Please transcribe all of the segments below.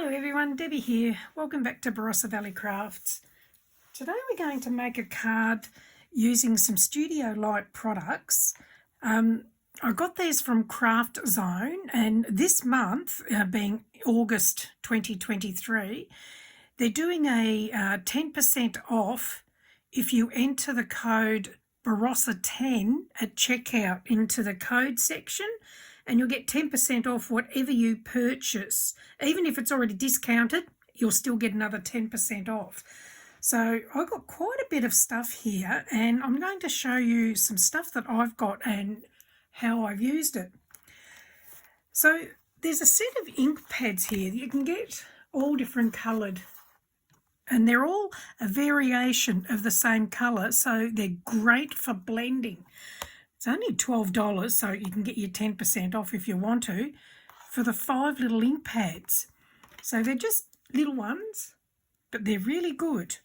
Hello everyone, Debbie here. Welcome back to Barossa Valley Crafts. Today we're going to make a card using some Studio Light products. I got these from Craftzone, and this month, being August 2023, they're doing a 10% off if you enter the code Barossa10 at checkout into the code section, and you'll get 10% off whatever you purchase. Even if it's already discounted, you'll still get another 10% off. So I've got quite a bit of stuff here, and I'm going to show you some stuff that I've got and how I've used it. So there's a set of ink pads here that you can get all different coloured, and they're all a variation of the same colour, so they're great for blending. It's only $12, so you can get your 10% off if you want to, for the 5 little ink pads. So they're just little ones, but they're really good.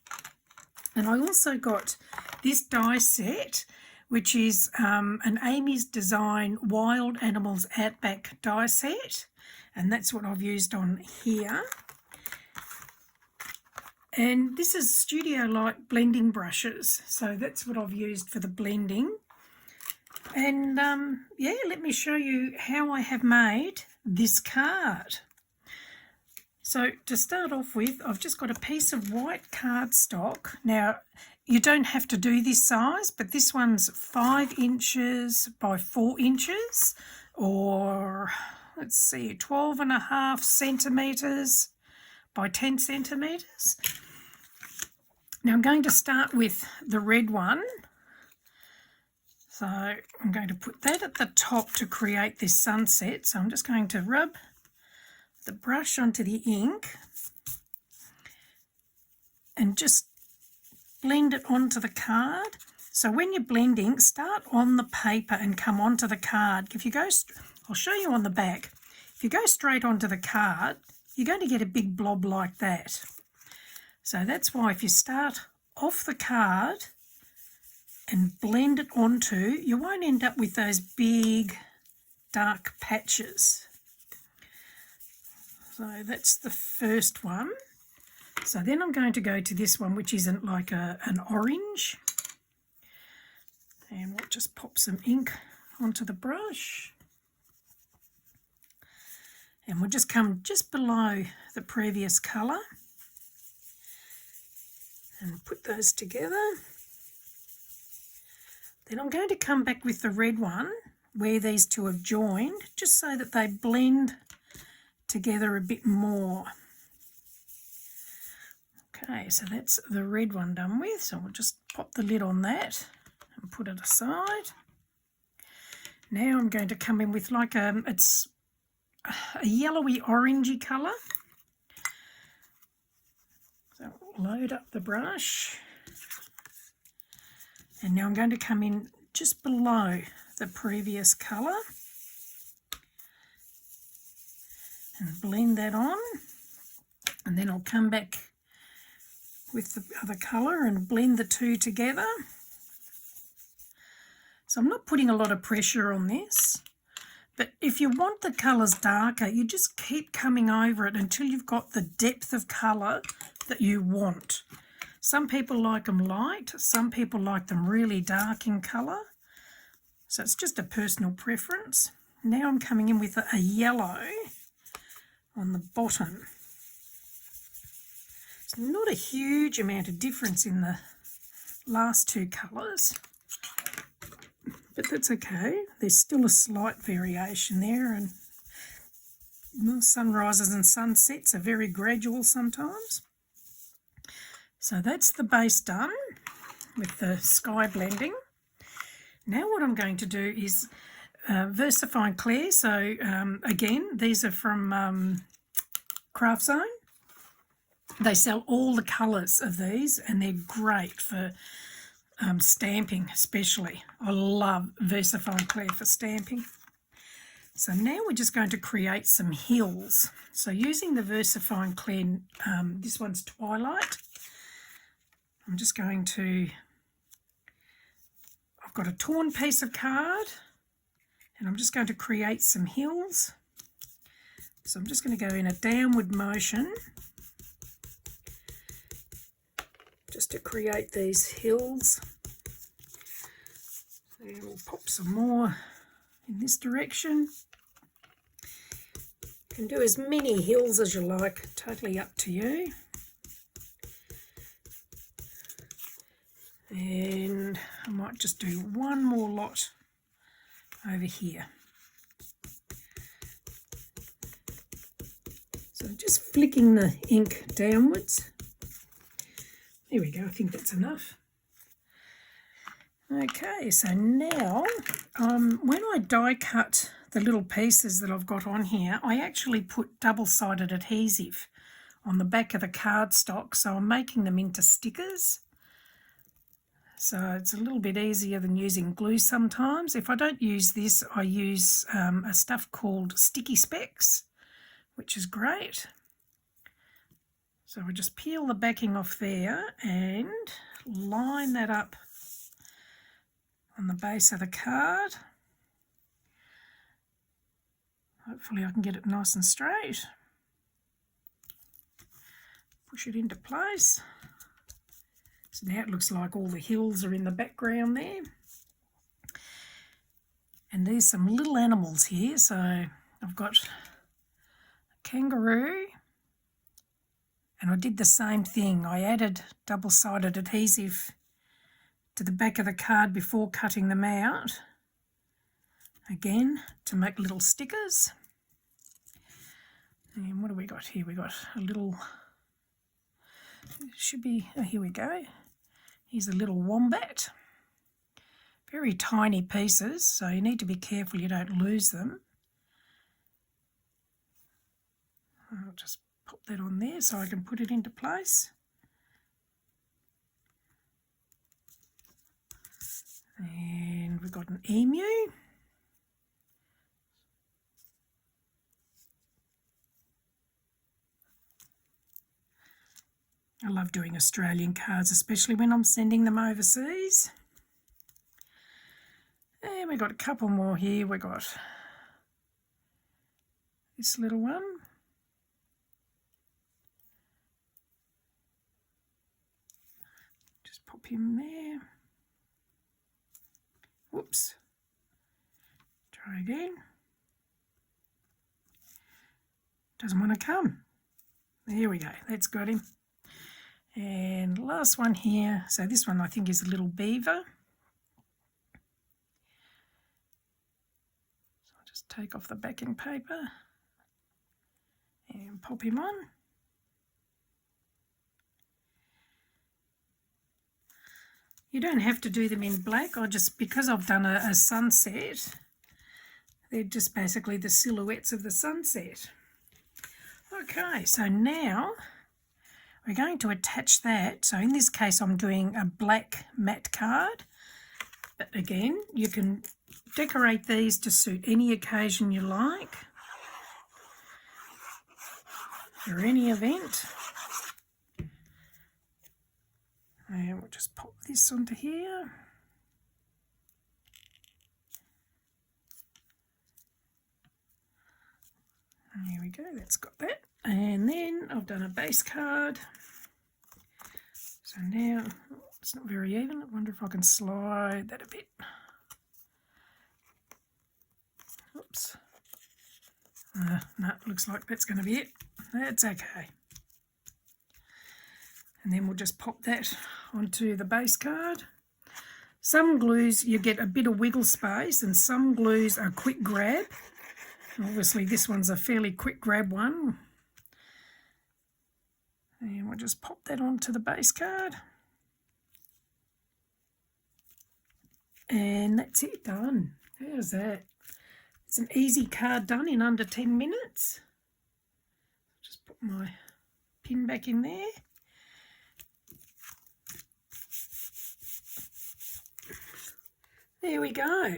And I also got this die set, which is an Amy's Design Wild Animals Outback die set, and that's what I've used on here. And this is Studio Light blending brushes, so that's what I've used for the blending. And yeah, let me show you how I have made this card. So to start off with, I've just got a piece of white cardstock. Now, you don't have to do this size, but this one's 5 inches by 4 inches, or let's see, 12.5 centimetres by 10 centimetres. Now I'm going to start with the red one. So I'm going to put that at the top to create this sunset. So I'm just going to rub the brush onto the ink and just blend it onto the card. So when you're blending, start on the paper and come onto the card. If you go, I'll show you on the back. If you go straight onto the card, you're going to get a big blob like that. So that's why if you start off the card and blend it onto, you won't end up with those big dark patches. So that's the first one. So then I'm going to go to this one, which isn't like an orange. And we'll just pop some ink onto the brush. And we'll just come just below the previous colour and put those together. Then I'm going to come back with the red one where these two have joined, just so that they blend together a bit more. Okay, so that's the red one done with. So we'll just pop the lid on that and put it aside. Now I'm going to come in with like it's a yellowy orangey colour. So load up the brush. And now I'm going to come in just below the previous colour and blend that on. And then I'll come back with the other colour and blend the two together. So I'm not putting a lot of pressure on this, but if you want the colours darker, you just keep coming over it until you've got the depth of colour that you want. Some people like them light, some people like them really dark in colour. So it's just a personal preference. Now I'm coming in with a yellow on the bottom. It's not a huge amount of difference in the last two colours, but that's okay. There's still a slight variation there, and sunrises and sunsets are very gradual sometimes. So that's the base done with the sky blending. Now what I'm going to do is VersaFine Clear. So again, these are from Craftzone. They sell all the colours of these, and they're great for stamping especially. I love VersaFine Clear for stamping. So now we're just going to create some hills. So using the VersaFine Clear, this one's Twilight. I'm just going to, I've got a torn piece of card, and I'm just going to create some hills So I'm just going to go in a downward motion just to create these hills. And we'll pop some more in this direction. You can do as many hills as you like, totally up to you. And I might just do one more lot over here. So just flicking the ink downwards. There we go, I think that's enough. Okay, so now when I die cut the little pieces that I've got on here, I actually put double-sided adhesive on the back of the cardstock, so I'm making them into stickers. So it's a little bit easier than using glue sometimes. If I don't use this, I use a stuff called Sticky Specs, which is great. So we just peel the backing off there and line that up on the base of the card. Hopefully I can get it nice and straight. Push it into place. So now it looks like all the hills are in the background there. And there's some little animals here. So I've got a kangaroo. And I did the same thing. I added double-sided adhesive to the back of the card before cutting them out. Again, to make little stickers. And what do we got here? We got a little, should be, oh, here we go. Here's a little wombat. Very tiny pieces, so you need to be careful you don't lose them. I'll just pop that on there so I can put it into place. And we've got an emu. I love doing Australian cards, especially when I'm sending them overseas. And we've got a couple more here. We've got this little one. Just pop him there. Whoops. Try again. Doesn't want to come. There we go. That's got him. And last one here. So this one I think is a little beaver. So I'll just take off the backing paper and pop him on. You don't have to do them in black. Because I've done a sunset, they're just basically the silhouettes of the sunset. Okay, so now we're going to attach that. So in this case, I'm doing a black matte card. But again, you can decorate these to suit any occasion you like, or any event. And we'll just pop this onto here. There we go, that's got that. And then I've done a base card. So now, it's not very even. I wonder if I can slide that a bit. Oops. No, looks like that's going to be it. That's okay. And then we'll just pop that onto the base card. Some glues you get a bit of wiggle space, and some glues are quick grab. Obviously this one's a fairly quick grab one. And we'll just pop that onto the base card. And that's it, done. How's that? It's an easy card done in under 10 minutes. Just put my pin back in there. There we go.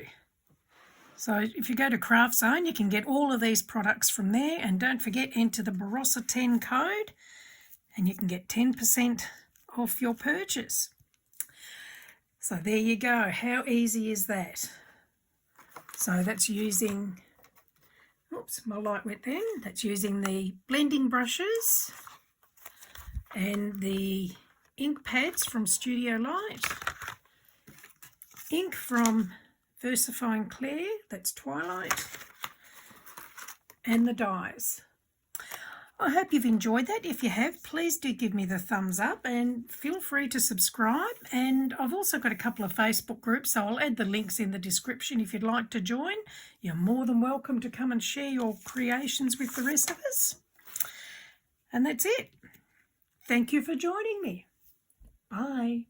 So if you go to Craftzone, you can get all of these products from there. And don't forget, enter the Barossa 10 code and you can get 10% off your purchase. So there you go. How easy is that? So that's using Oops, my light went then. That's using the blending brushes and the ink pads from Studio Light, ink from Versifying Clair, that's Twilight, and the dies. I hope you've enjoyed that. If you have, please do give me the thumbs up and feel free to subscribe. And I've also got a couple of Facebook groups, so I'll add the links in the description if you'd like to join. You're more than welcome to come and share your creations with the rest of us. And that's it. Thank you for joining me. Bye.